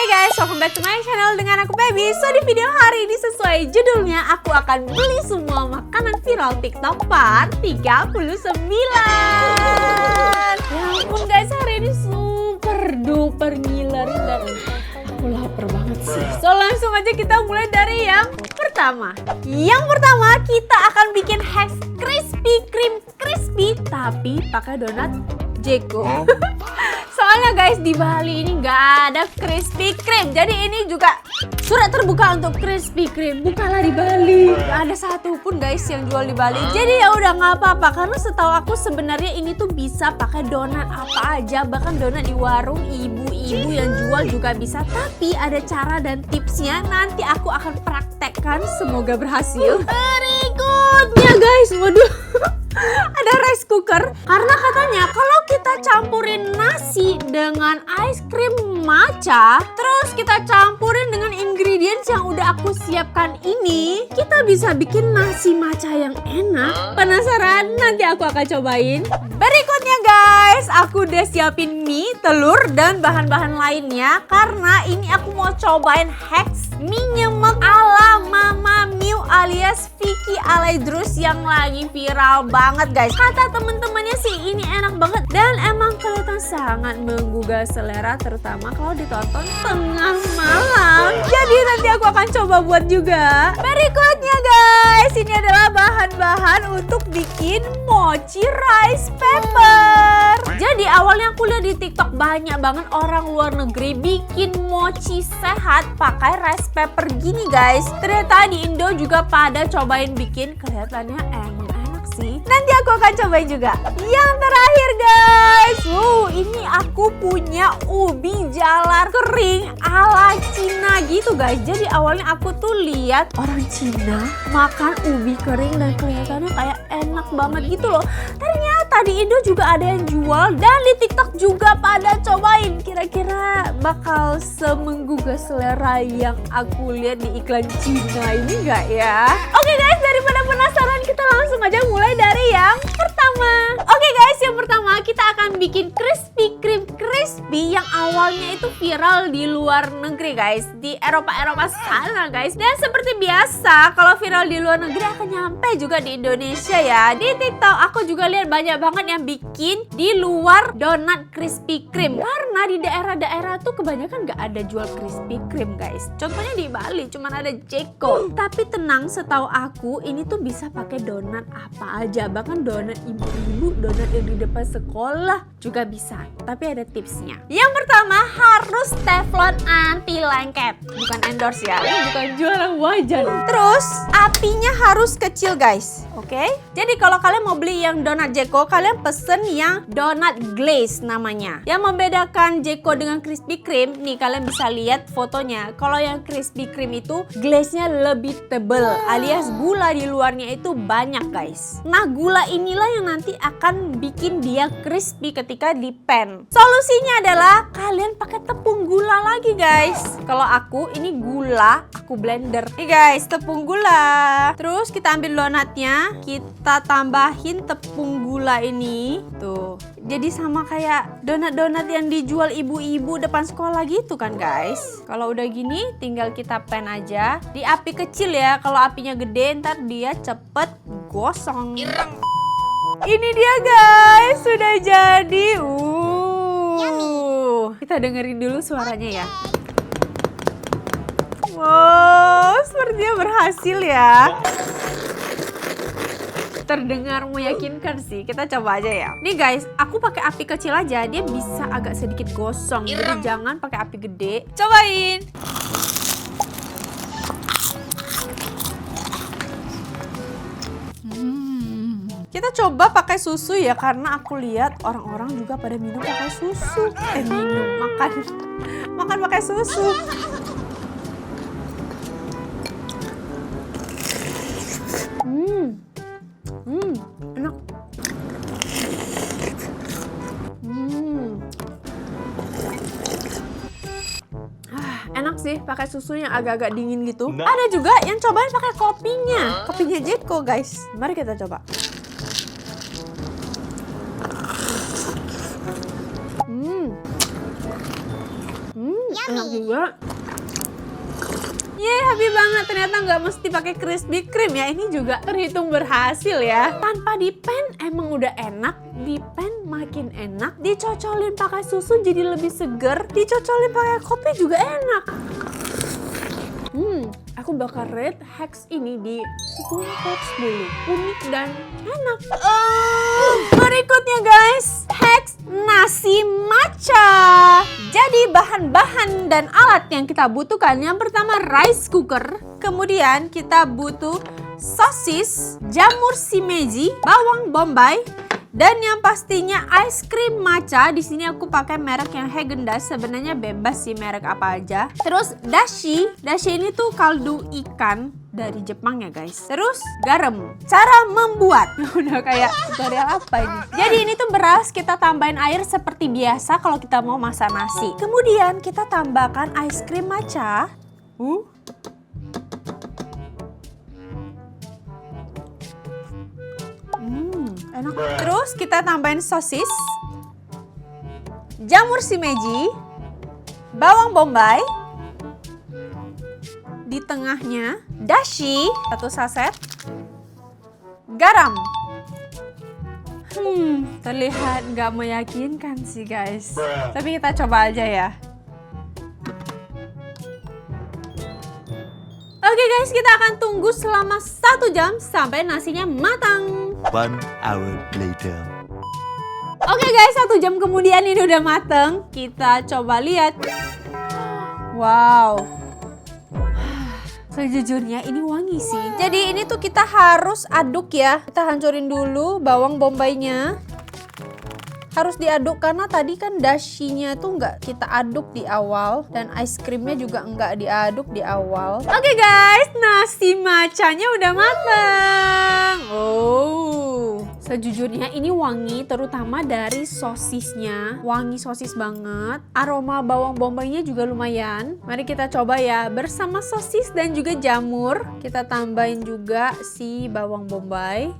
Guys, welcome back to my channel dengan aku Baby. So di video hari ini sesuai judulnya, aku akan beli semua makanan viral TikTok part 39. Ya ampun guys, hari ini super duper ngiler dan aku lapar banget sih. So langsung aja kita mulai dari yang pertama. Yang pertama kita akan bikin Hex Krispy Kreme crispy tapi pakai donat Jeko. Soalnya guys di Bali ini nggak ada Krispy Kreme. Jadi ini juga surat terbuka untuk Krispy Kreme. Bukalah di Bali. Nggak ada satupun guys yang jual di Bali. Jadi ya udah nggak apa-apa. Karena setahu aku sebenarnya ini tuh bisa pakai donat apa aja. Bahkan donat di warung ibu-ibu yang jual juga bisa. Tapi ada cara dan tipsnya. Nanti aku akan praktekkan. Semoga berhasil. Berikutnya guys, waduh. Ada rice cooker karena katanya kalau kita campurin nasi dengan ice cream matcha terus kita campurin dengan ingredients yang udah aku siapkan ini, kita bisa bikin nasi matcha yang enak. Penasaran? Nanti aku akan cobain. Berikutnya guys, aku udah siapin mie, telur, dan bahan-bahan lainnya karena ini aku mau cobain Hex mie nyemek ala Mama Miu alias Vicky Alaidrus yang lagi viral banget guys. Kata temen-temennya sih ini enak banget dan emang kelihatan sangat menggugah selera, terutama kalau ditonton tengah malam. Jadi nanti aku akan coba buat juga. Berikutnya guys, ini adalah bahan-bahan untuk bikin mochi rice pepper. Jadi awalnya aku lihat di TikTok banyak banget orang luar negeri bikin mochi sehat pakai rice pepper gini guys. Ternyata di Indo juga pada cobain bikin, kelihatannya enak sih. Nanti aku akan cobain juga. Yang terakhir guys, ini aku punya ubi jalar kering ala Cina gitu guys. Jadi awalnya aku tuh lihat orang Cina makan ubi kering dan kelihatannya kayak enak banget gitu loh. Ternyata di Indo juga ada yang jual dan di TikTok juga pada cobain. Kira-kira bakal semenggugah selera yang aku lihat di iklan Cina ini nggak ya? Oke guys, daripada penasaran kita langsung aja mulai dari yang pertama. Oke guys, yang pertama kita akan bikin Krispy Kreme crispy yang awalnya itu viral di luar negeri guys, di Eropa sana guys. Dan seperti biasa kalau viral di luar negeri akan nyampe juga di Indonesia ya. Di TikTok aku juga lihat banyak banget yang bikin di luar donat Krispy Kreme karena di daerah-daerah tuh kebanyakan nggak ada jual Krispy Kreme guys. Contohnya di Bali cuman ada Jeko. Tapi tenang, setahu aku ini tuh bisa pakai donat apa aja, bahkan donat ibu-ibu, donat yang di depan sekolah juga bisa. Tapi ada tipsnya. Yang pertama harus teflon anti lengket. Bukan endorse ya, ini bukan jualan wajan. Terus apinya harus kecil guys. Oke? Jadi kalau kalian mau beli yang donat Jeko, kalian pesen yang donat glaze namanya. Yang membedakan Jeko dengan Krispy Kreme, nih kalian bisa lihat fotonya. Kalau yang Krispy Kreme itu glaze-nya lebih tebel, alias gula di luarnya itu banyak guys. Nah gula inilah yang nanti akan bikin dia crispy ketika di pan. Solusinya adalah kalian pakai tepung gula lagi guys. Kalau aku ini gula, aku blender. Nih guys, tepung gula. Terus kita ambil donatnya, kita tambahin tepung gula ini. Tuh. Jadi sama kayak donat-donat yang dijual ibu-ibu depan sekolah gitu kan guys. Kalau udah gini tinggal kita pan aja. Di api kecil ya, kalau apinya gede ntar dia cepet gosong. Ini dia guys, sudah jadi. Kita dengerin dulu suaranya ya. Wow, sepertinya berhasil ya. Terdengar meyakinkan sih. Kita coba aja ya. Nih guys, aku pakai api kecil aja, dia bisa agak sedikit gosong. Jadi jangan pakai api gede. Cobain. Kita coba pakai susu ya, karena aku lihat orang-orang juga pada minum pakai susu. Makan pakai susu. Enak. Enak sih pakai susu yang agak-agak dingin gitu. Ada juga yang cobain pakai kopinya. Kopinya Jeko guys. Mari kita coba. Enak juga. Yeay, happy banget. Ternyata nggak mesti pakai Krispy Kreme ya. Ini juga terhitung berhasil ya. Tanpa dipen emang udah enak. Dipen makin enak. Dicocolin pakai susu jadi lebih seger. Dicocolin pakai kopi juga enak. Aku bakal rate Hex ini di 10 per 10. Unik dan enak. Berikutnya guys, Hex nasi matcha. Jadi bahan-bahan dan alat yang kita butuhkan. Yang pertama rice cooker. Kemudian kita butuh sosis, jamur shimeji, bawang bombay, dan yang pastinya ice cream matcha. Di sini aku pakai merek yang Häagen-Dazs. Sebenarnya bebas sih merek apa aja. Terus dashi. Dashi ini tuh kaldu ikan dari Jepang ya guys. Terus garam. Cara membuat. Udah kayak tutorial apa ini. Jadi ini tuh beras kita tambahin air seperti biasa kalau kita mau masak nasi. Kemudian kita tambahkan ice cream matcha. Enak. Terus kita tambahin sosis, jamur shimeji, bawang bombay, di tengahnya dashi 1 saset, garam. Terlihat nggak meyakinkan sih guys. Tapi kita coba aja ya. Oke guys, kita akan tunggu selama 1 jam sampai nasinya matang. 1 hour later. Oke guys, 1 jam kemudian ini udah mateng. Kita coba lihat. Wow. Sejujurnya ini wangi sih. Jadi ini tuh kita harus aduk ya. Kita hancurin dulu bawang bombaynya. Harus diaduk karena tadi kan dashinya tuh nggak kita aduk di awal. Dan ice creamnya juga nggak diaduk di awal. Oke guys, nasi matchanya udah mateng. Sejujurnya ini wangi terutama dari sosisnya. Wangi sosis banget. Aroma bawang bombaynya juga lumayan. Mari kita coba ya. Bersama sosis dan juga jamur. Kita tambahin juga si bawang bombay.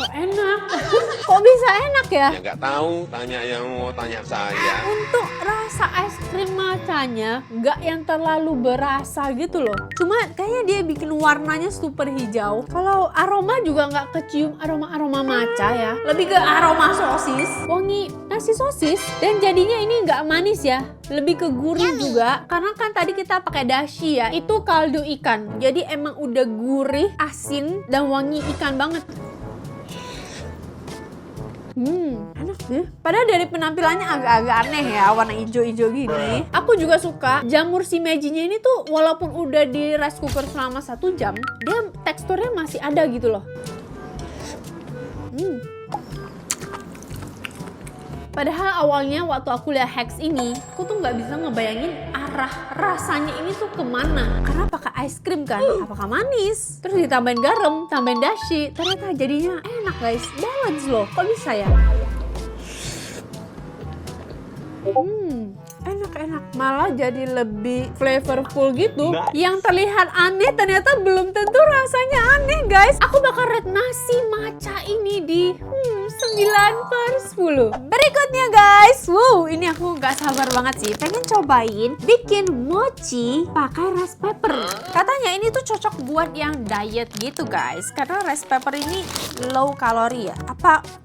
Kok enak? Kok bisa enak ya? Ya nggak tahu, tanya yang mau tanya saya. Untuk rasa es krim matchanya nggak yang terlalu berasa gitu loh. Cuma kayaknya dia bikin warnanya super hijau. Kalau aroma juga nggak kecium aroma-aroma matcha ya. Lebih ke aroma sosis. Wangi nasi sosis. Dan jadinya ini nggak manis ya. Lebih ke gurih juga. Karena kan tadi kita pakai dashi ya. Itu kaldu ikan. Jadi emang udah gurih, asin, dan wangi ikan banget. Enak sih. Padahal dari penampilannya agak-agak aneh ya, warna hijau-hijau gini. Aku juga suka jamur shimejinya ini tuh walaupun udah di rice cooker selama 1 jam, dia teksturnya masih ada gitu loh. Padahal awalnya waktu aku lihat Hex ini, aku tuh nggak bisa ngebayangin arah rasanya ini tuh kemana. Karena pakai ice cream kan, apakah manis? Terus ditambahin garam, tambahin dashi, ternyata jadinya enak guys, balance loh. Kok bisa ya? Enak-enak, malah jadi lebih flavorful gitu. Yang terlihat aneh ternyata belum tentu rasanya aneh guys. Aku bakal rate nasi matcha ini di 9/10. Berikutnya guys, ini aku nggak sabar banget sih. Pengen cobain bikin mochi pakai rice paper. Katanya ini tuh cocok buat yang diet gitu guys. Karena rice paper ini low kalori ya.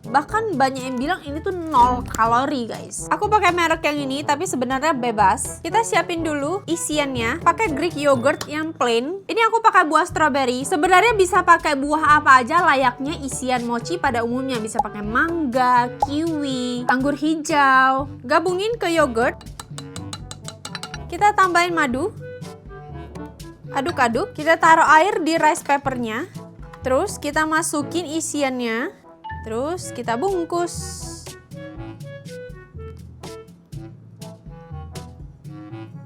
Bahkan banyak yang bilang ini tuh 0 kalori guys. Aku pakai merek yang ini tapi sebenarnya bebas. Kita siapin dulu isiannya. Pakai Greek yogurt yang plain. Ini aku pakai buah strawberry. Sebenarnya bisa pakai buah apa aja layaknya isian mochi pada umumnya. Bisa pakai mangga, kiwi, anggur hijau. Gabungin ke yogurt. Kita tambahin madu. Aduk-aduk. Kita taruh air di rice papernya. Terus kita masukin isiannya. Terus kita bungkus.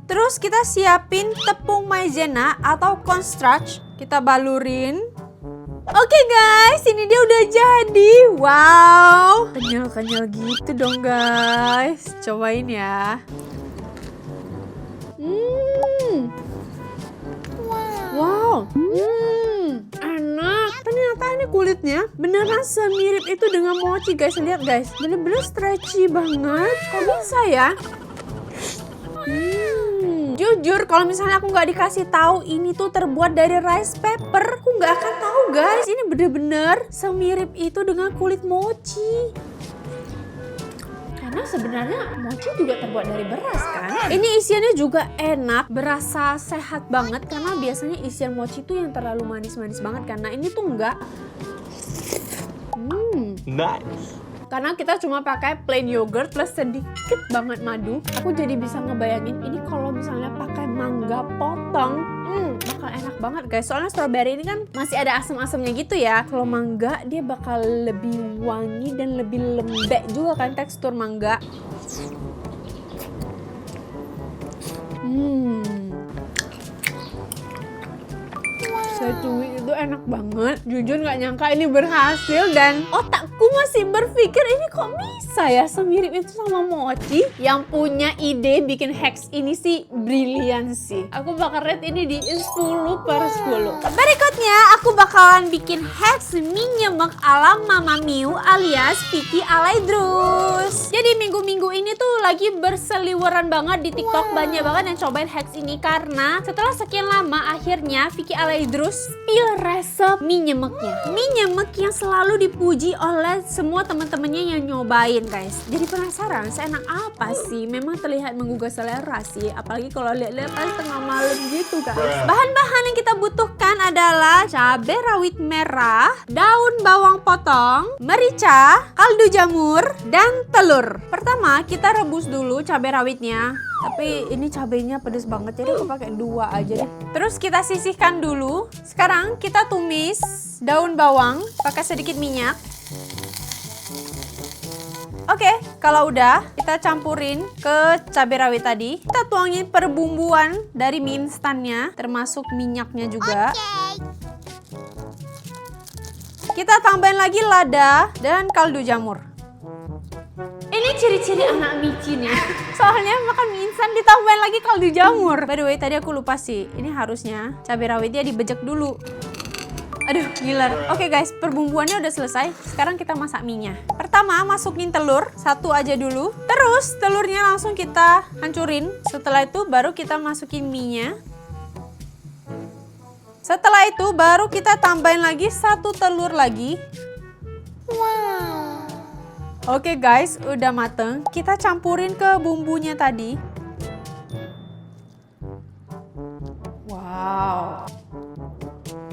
Terus kita siapin tepung maizena atau cornstarch. Kita balurin. Oke guys, ini dia udah jadi. Wow, kenyal-kenyal gitu dong guys. Cobain ya. Wow. Enak. Ternyata ini kulitnya beneran semirip itu dengan mochi guys. Lihat guys, bener-bener stretchy banget. Kok bisa ya? Jujur kalau misalnya aku nggak dikasih tahu ini tuh terbuat dari rice paper, aku nggak akan tahu guys. Ini bener-bener semirip itu dengan kulit mochi. Karena sebenarnya mochi juga terbuat dari beras kan. Ini isiannya juga enak, berasa sehat banget. Karena biasanya isian mochi tuh yang terlalu manis-manis banget. Karena ini tuh enggak. Nice. Karena kita cuma pakai plain yogurt plus sedikit banget madu. Aku jadi bisa ngebayangin ini kalau misalnya pakai mangga potong, bakal enak banget guys. Soalnya strawberry ini kan masih ada asam-asamnya gitu ya. Kalau mangga dia bakal lebih wangi dan lebih lembek juga kan tekstur mangga. Chewy itu enak banget. Jujur nggak nyangka ini berhasil dan otakku masih berpikir ini kok bisa ya semirip itu sama mochi. Yang punya ide bikin hacks ini sih brilian sih. Aku bakal rate ini di 10/10. Berikutnya aku bakalan bikin hacks mie nyemek ala Mama Miu alias Vicky Alaidrus. Jadi minggu-minggu ini tuh lagi berseliweran banget di TikTok. Banyak banget yang cobain hacks ini karena setelah sekian lama akhirnya Vicky Alaidrus spill resep mie nyemeknya. Mie nyemek yang selalu dipuji oleh semua teman-temannya yang nyobain guys. Jadi penasaran seenak apa sih? Memang terlihat menggugah selera sih. Apalagi kalau lihat-lihat pas tengah malam gitu guys. Bahan-bahan yang kita butuhkan adalah cabai rawit merah, daun bawang potong, merica, kaldu jamur, dan telur. Pertama kita rebus dulu cabai rawitnya. Tapi ini cabenya pedes banget jadi aku pakai 2 aja deh. Terus kita sisihkan dulu. Sekarang kita tumis daun bawang pakai sedikit minyak. Oke, kalau udah kita campurin ke cabai rawit tadi. Kita tuangin perbumbuan dari mie instannya termasuk minyaknya juga. Kita tambahin lagi lada dan kaldu jamur. Ini ciri-ciri anak micin ya. Soalnya makan mie instan ditambahin lagi kaldu jamur. By the way, tadi aku lupa sih. Ini harusnya cabai rawitnya dibejek dulu. Aduh, gilar. Oke guys, perbumbuannya udah selesai. Sekarang kita masak mie-nya. Pertama, masukin telur. 1 aja dulu. Terus, telurnya langsung kita hancurin. Setelah itu, baru kita masukin mie-nya. Setelah itu, baru kita tambahin lagi 1 telur lagi. Oke guys, udah mateng. Kita campurin ke bumbunya tadi. Wow.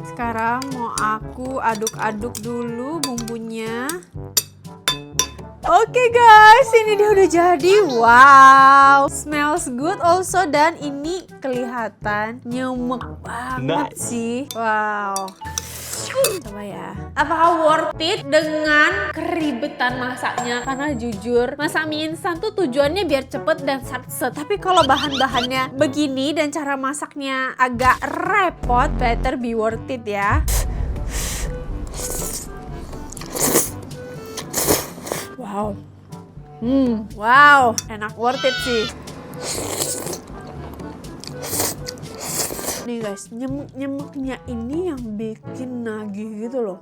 Sekarang mau aku aduk-aduk dulu bumbunya. Oke guys, ini dia udah jadi. Wow, smells good also dan ini kelihatan nyemek banget sih. Wow. Coba ya, apakah worth it dengan keribetan masaknya? Karena jujur, masak mie instan tuh tujuannya biar cepet dan set. Tapi kalau bahan-bahannya begini dan cara masaknya agak repot, better be worth it ya. Wow. Wow, enak, worth it sih. Nih guys, nyemek-nyemeknya ini yang bikin nagih gitu loh.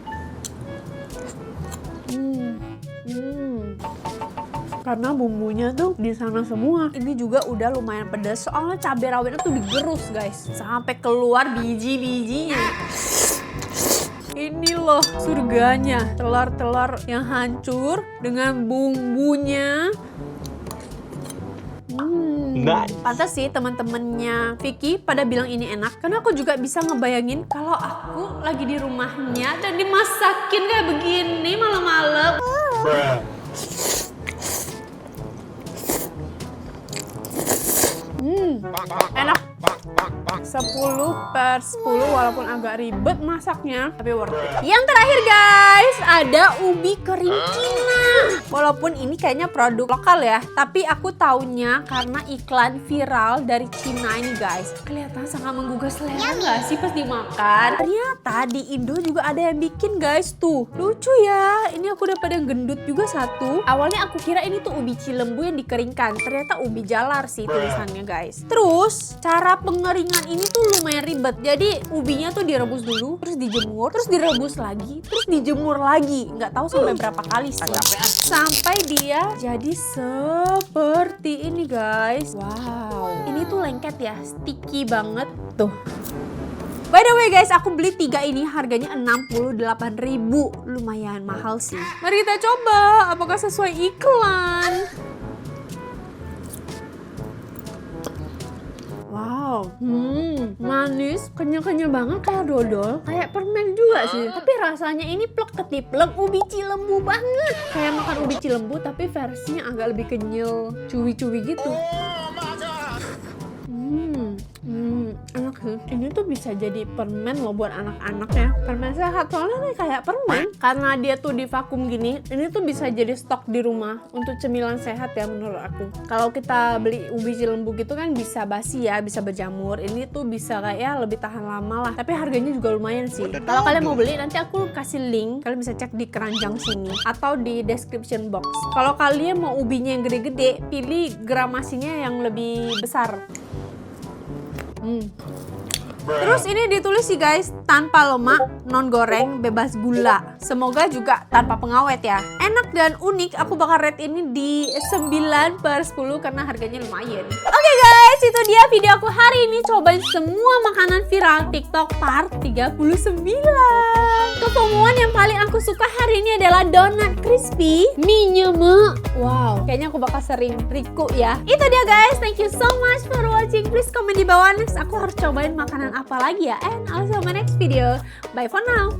Karena bumbunya tuh di sana semua. Ini juga udah lumayan pedas soalnya cabai rawitnya tuh digerus guys sampai keluar biji-bijinya. Ini loh surganya, telur-telur yang hancur dengan bumbunya. Pantas sih teman-temannya Vicky pada bilang ini enak. Karena aku juga bisa ngebayangin kalau aku lagi di rumahnya dan dimasakin kayak begini malam-malam. Enak. 10/10 walaupun agak ribet masaknya, tapi worth it. Yang terakhir guys, ada ubi kering Cina. Walaupun ini kayaknya produk lokal ya, tapi aku taunya karena iklan viral dari Cina ini guys. Kelihatan sangat menggugah selera nggak sih pas dimakan? Ternyata di Indo juga ada yang bikin guys tuh. Lucu ya, ini aku dapat yang gendut juga satu. Awalnya aku kira ini tuh ubi cilembu yang dikeringkan, ternyata ubi jalar sih tulisannya guys. Terus cara pengeringan ini tuh lumayan ribet. Jadi ubinya tuh direbus dulu, terus dijemur, terus direbus lagi, terus dijemur lagi. Nggak tahu sampai berapa kali sih. Sampai dia jadi seperti ini guys. Wow, ini tuh lengket ya, sticky banget tuh. By the way guys, aku beli 3 ini harganya 68.000. Lumayan mahal sih. Mari kita coba apakah sesuai iklan. Wow, manis, kenyal-kenyal banget kayak dodol, kayak permen juga sih. Tapi rasanya ini plek ketiplek ubi cilembu banget. Kayak makan ubi cilembu tapi versinya agak lebih kenyal, cuwi-cuwi gitu. Enak sih. Ini tuh bisa jadi permen loh buat anak-anak ya. Permen sehat soalnya nih kayak permen. Karena dia tuh di vakum gini, ini tuh bisa jadi stok di rumah untuk cemilan sehat ya menurut aku. Kalau kita beli ubi cilembu gitu kan bisa basi ya, bisa berjamur. Ini tuh bisa kayak lebih tahan lama lah. Tapi harganya juga lumayan sih. Kalau kalian mau beli nanti aku kasih link. Kalian bisa cek di keranjang sini atau di description box. Kalau kalian mau ubinya yang gede-gede, pilih gramasinya yang lebih besar. Terus ini ditulis sih guys, tanpa lemak, non goreng, bebas gula. Semoga juga tanpa pengawet ya. Enak dan unik, aku bakal rate ini di 9/10 karena harganya lumayan. Oke guys, itu dia video aku hari ini. Cobain semua makanan viral TikTok part 39. Kepomuan yang paling aku suka hari ini adalah donat crispy mie nyeme. Wow, kayaknya aku bakal sering riku ya. Itu dia guys, thank you so much for watching. Please comment di bawah next aku harus cobain makanan apa lagi ya. And I'll see you in my next video. Bye for now.